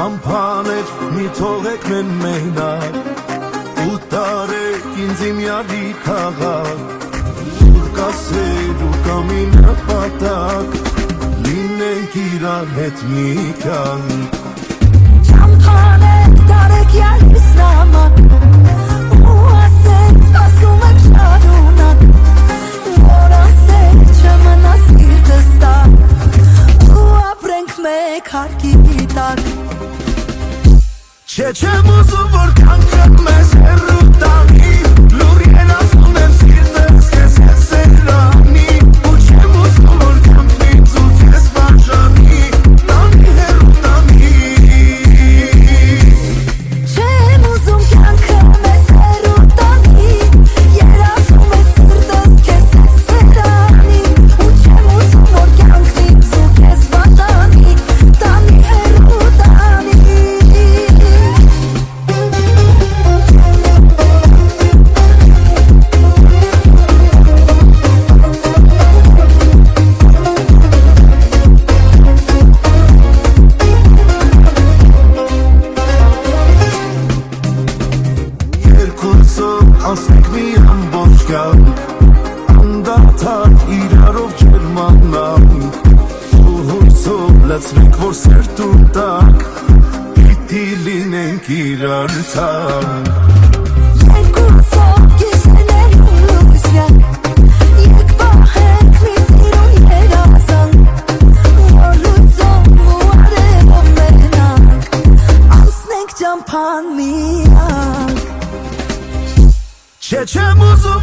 Ճամփաներ մի թողեք մեն մենակ ու տարեք ինձ իմ յալի քաղաք Ուր կասեր ու կամի նպատակ լինենք իրար հետ մի կյանք Ճամփաներ տարեք յալիս նամակ ու ասեք սպասում եմ շարունակ որ ասեք չմնա սիրտս տակ ու ապրենք մեկ հարկի տակ Չէ չեմ ուզում որ կյանքը մեզ հեռու տանի լուր են ասում եմ սիրտս քեզ հետ սերանի ու չեմ ուզում որ կյանքն ինձ ու քեզ բաժանի տանի հեռու տանի Չեմ ուզում կյանքը մեզ հեռու տանի երազում է սիրտս քեզ հետ սերանի ու չեմ ուզում որ կյանքն ինձ ու քեզ բաժանի տանի հեռու տանի Երկուսով ասենք մի ամբողջ կյանք անդադար իրարով ջերմանանք ու հույսով լցրենք որ սերտում տակ պիտի լինենք իրար թանկ Երկուսով գիշերներ ու լույսյակ Եկ պահենք մի սիրուն երազանք Որ լույսով ու արևով մենանք Անցնենք ճամփան միակ Չէ չեմ ուզում